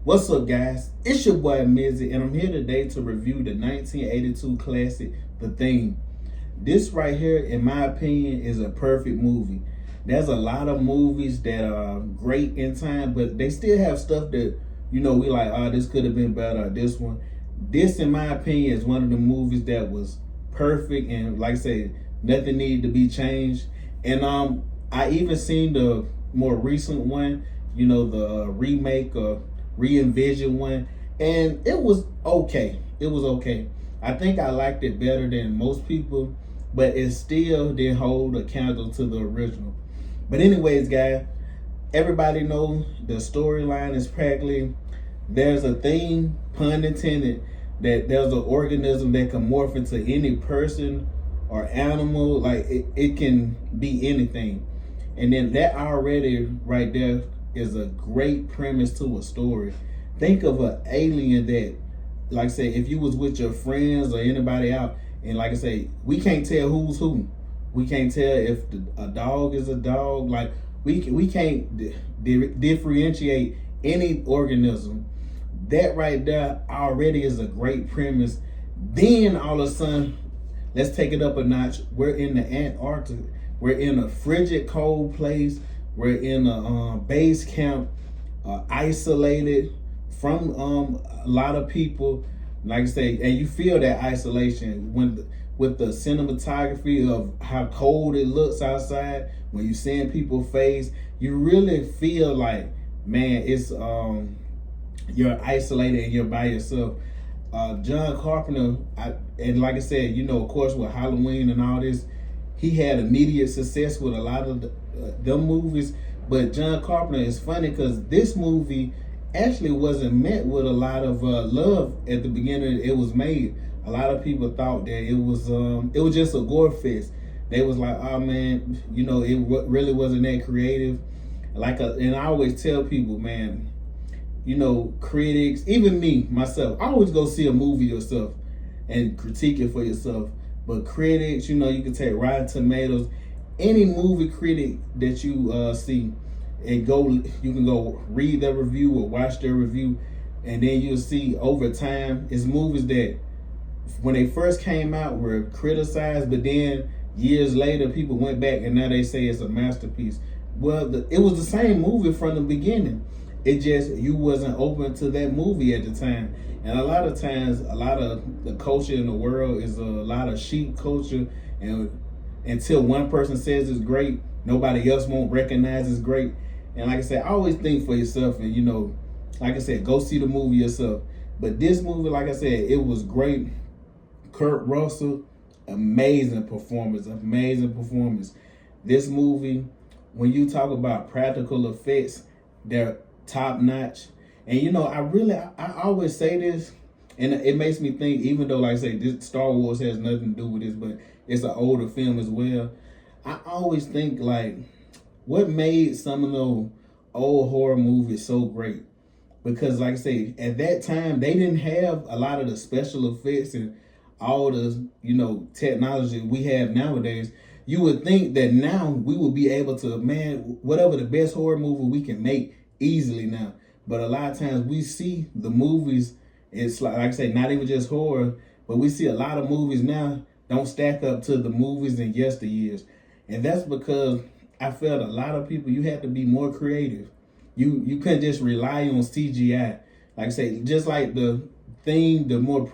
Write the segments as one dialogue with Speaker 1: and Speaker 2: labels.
Speaker 1: What's up, guys? It's your boy Mizzy, and I'm here today to review the 1982 classic, The Thing. This right here, in my opinion, is a perfect movie. There's a lot of movies that are great in time, but they still have stuff that, we like, oh, this could have been better, this one. This, in my opinion, is one of the movies that was perfect, and like I said, nothing needed to be changed. And I even seen the more recent one, the remake or re-envision one, and it was okay. It was okay. I think I liked it better than most people, but it still didn't hold a candle to the original. But anyways, guys, everybody know the storyline is practically there's a thing, pun intended, that there's an organism that can morph into any person or animal. Like it can be anything. And then that already right there is a great premise to a story. Think of an alien that, like I say, if you was with your friends or anybody out, and like I say, we can't tell who's who. We can't tell if a dog is a dog. Like we can't differentiate any organism. That right there already is a great premise. Then all of a sudden, let's take it up a notch. We're in the Antarctic. We're in a frigid, cold place. We're in a base camp, isolated from a lot of people. Like I say, and you feel that isolation with the cinematography of how cold it looks outside. When you seeing people's face, you really feel like, man, it's you're isolated and you're by yourself. John Carpenter, and like I said, of course, with Halloween and all this, he had immediate success with a lot of them movies. But John Carpenter is funny because this movie actually wasn't met with a lot of love at the beginning it was made. A lot of people thought that it was just a gore fest. They was like, oh man, it really wasn't that creative. And I always tell people, man, critics, even me, myself, I always go see a movie yourself and critique it for yourself. But critics, you can take Rotten Tomatoes, any movie critic that you see, and you can go read their review or watch their review, and then you'll see over time, it's movies that when they first came out were criticized, but then years later, people went back and now they say it's a masterpiece. Well, it was the same movie from the beginning. It just, you wasn't open to that movie at the time. And a lot of times, a lot of the culture in the world is a lot of sheep culture. And until one person says it's great, nobody else won't recognize it's great. And like I said, I always think for yourself and, like I said, go see the movie yourself. But this movie, like I said, it was great. Kurt Russell, amazing performance. This movie, when you talk about practical effects, they're top notch. And I always say this, and it makes me think, even though, like I say, this Star Wars has nothing to do with this, but it's an older film as well. I always think, like, what made some of those old horror movies so great? Because, like I say, at that time, they didn't have a lot of the special effects and all the, technology we have nowadays. You would think that now we would be able to, man, whatever the best horror movie we can make easily now. But a lot of times we see the movies, it's like I say, not even just horror, but we see a lot of movies now don't stack up to the movies in yesteryears. And that's because I felt a lot of people, you had to be more creative. You couldn't just rely on CGI. Like I say, just like the Thing, the more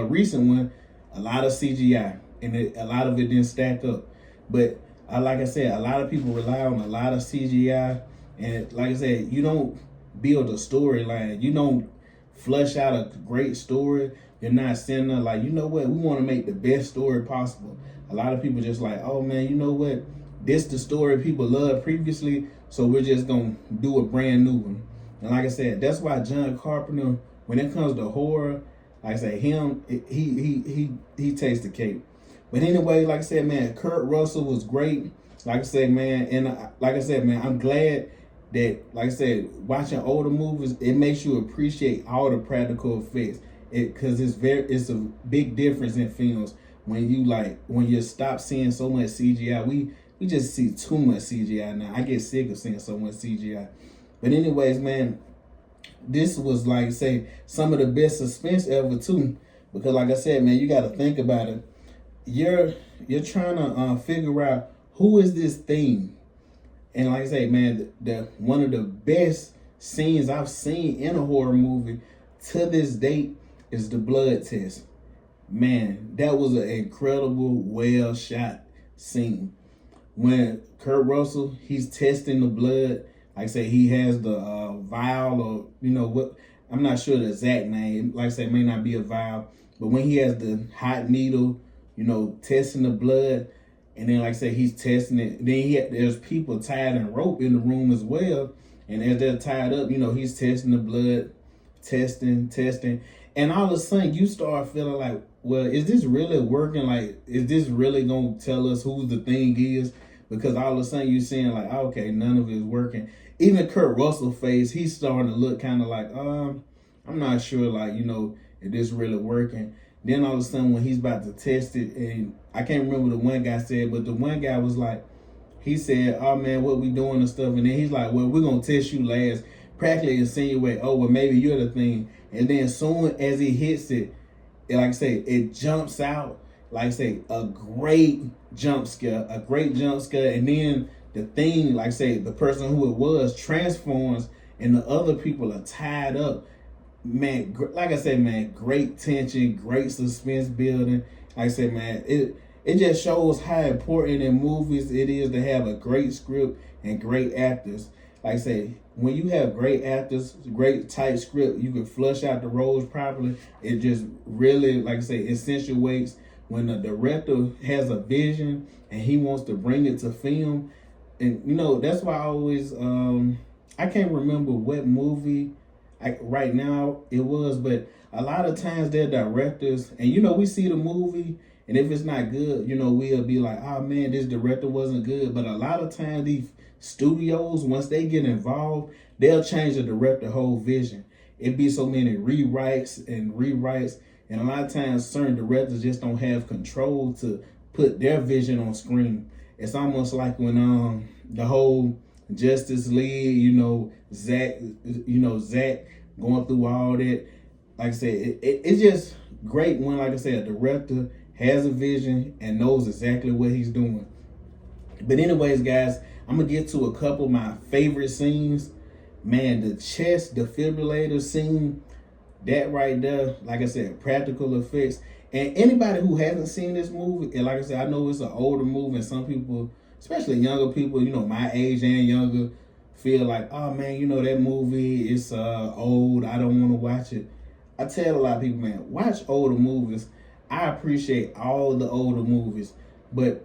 Speaker 1: recent one, a lot of CGI, and a lot of it didn't stack up. But like I said, a lot of people rely on a lot of CGI, and like I said, you don't build a storyline. You don't flush out a great story. You're not sitting there like, we want to make the best story possible. A lot of people just like, oh man, this the story people loved previously, so we're just gonna do a brand new one. And like I said, that's why John Carpenter, when it comes to horror, like I say, he takes the cake. But anyway, like I said, man, Kurt Russell was great. Like I said, man, and like I said, man, I'm glad that, like I said, watching older movies, it makes you appreciate all the practical effects. Because it's a big difference in films when you stop seeing so much CGI. We just see too much CGI now. I get sick of seeing so much CGI. But anyways, man, this was like say some of the best suspense ever too, because like I said, man, you got to think about it. You're trying to figure out who is this thing, and like I say, man, the one of the best scenes I've seen in a horror movie to this date is the blood test. Man, that was an incredible, well shot scene. When Kurt Russell, he's testing the blood, like I say, he has the vial, or what, I'm not sure the exact name. Like I say, it may not be a vial, but when he has the hot needle, testing the blood, and then like I say, he's testing it. Then there's people tied in rope in the room as well, and as they're tied up, he's testing the blood, testing, and all of a sudden you start feeling like, well, is this really working? Like, is this really gonna tell us who the thing is? Because all of a sudden you're seeing like, okay, none of it is working. Even Kurt Russell face, he's starting to look kind of like, I'm not sure, like, if this really working. Then all of a sudden when he's about to test it, and I can't remember the one guy said, but the one guy was like, he said, oh man, what we doing and stuff. And then he's like, well, we're gonna test you last. Practically insinuate, oh, well, maybe you're the thing. And then soon as he hits it, like I say, it jumps out, like I say, a great jump scare. And then the thing, like I say, the person who it was transforms and the other people are tied up. Man, like I said, man, great tension, great suspense building. Like I said, man, it just shows how important in movies it is to have a great script and great actors. Like I say, when you have great actors, great tight script, you can flush out the roles properly. It just really, like I say, accentuates when the director has a vision and he wants to bring it to film. And that's why I always I can't remember what movie right now it was, but a lot of times they're directors, and we see the movie, and if it's not good, we'll be like, oh man, this director wasn't good. But a lot of times these studios, once they get involved, they'll change the director whole vision. It be so many rewrites, and a lot of times certain directors just don't have control to put their vision on screen. It's almost like when the whole Justice League, Zack going through all that. Like I said, it's just great when, like I said, a director has a vision and knows exactly what he's doing. But anyways, guys, I'm gonna get to a couple of my favorite scenes. Man, the chest defibrillator scene, that right there, like I said, practical effects. And anybody who hasn't seen this movie, and like I said, I know it's an older movie, and some people, especially younger people, my age and younger, feel like, oh man, that movie is old, I don't want to watch it. I tell a lot of people, man, watch older movies. I appreciate all the older movies, but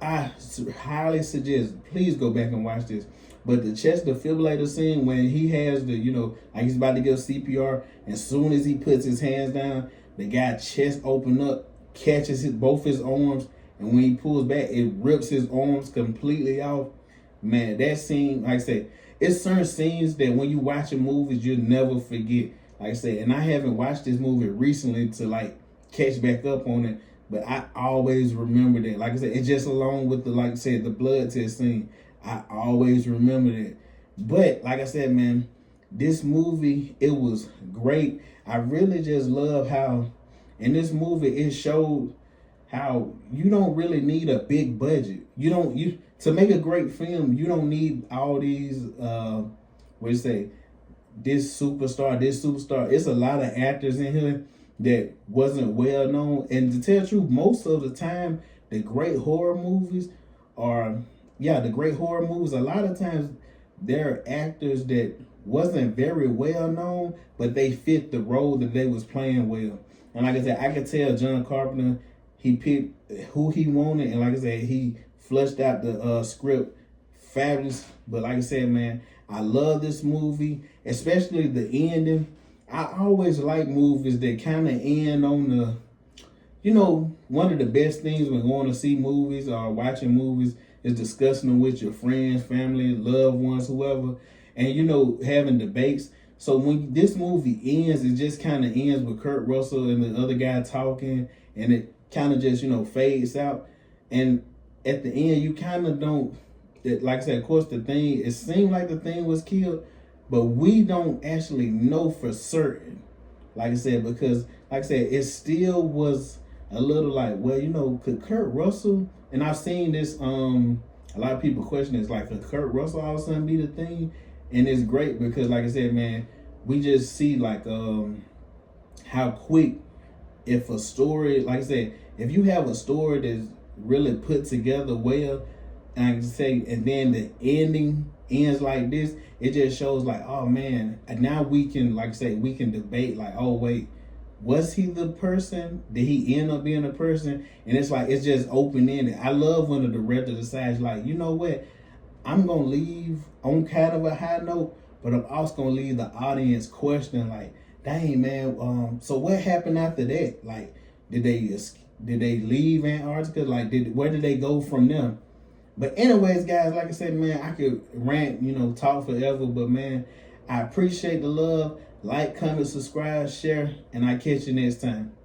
Speaker 1: I highly suggest, please go back and watch this. But the chest defibrillator scene, when he has the, like he's about to give CPR, as soon as he puts his hands down, the guy's chest open up, catches both his arms, and when he pulls back, it rips his arms completely off. Man, that scene, like I said, it's certain scenes that when you watch in movies, you'll never forget. Like I said, and I haven't watched this movie recently to like catch back up on it, but I always remember that. Like I said, it's just along with the, like I said, the blood test scene. I always remember that. But like I said, man, this movie, it was great. I really just love how in this movie it showed how you don't really need a big budget. You to make a great film, you don't need all these this superstar. It's a lot of actors in here that wasn't well known. And to tell the truth, most of the time, the great horror movies, a lot of times they're actors that wasn't very well known, but they fit the role that they was playing well. And like I said, I could tell John Carpenter, he picked who he wanted, and like I said, he flushed out the script fabulous. But like I said, man, I love this movie, especially the ending. I always like movies that kind of end on the, one of the best things when going to see movies or watching movies is discussing them with your friends, family, loved ones, whoever, and, having debates. So when this movie ends, it just kind of ends with Kurt Russell and the other guy talking, and it kind of just, fades out. And at the end, you kind of don't, like I said, of course, it seemed like the thing was killed, but we don't actually know for certain. Like I said, because like I said, it still was a little like, well, you know, could Kurt Russell, and I've seen this, a lot of people question this, like, could Kurt Russell all of a sudden be the thing? And it's great because, like I said, man, we just see like how quick, if a story, like I said, if you have a story that's really put together well, and I can say, and then the ending ends like this, it just shows like, oh man, and now we can, like I say, we can debate like, oh wait, was he the person? Did he end up being a person? And it's like, it's just open ended. I love when the director decides like, you know what, I'm gonna leave on kind of a high note, but I'm also gonna leave the audience questioning like, dang man, so what happened after that? Like, did they leave Antarctica? Like, where did they go from there? But anyways, guys, like I said, man, I could rant, you know, talk forever, but man, I appreciate the love. Like, comment, subscribe, share, and I catch you next time.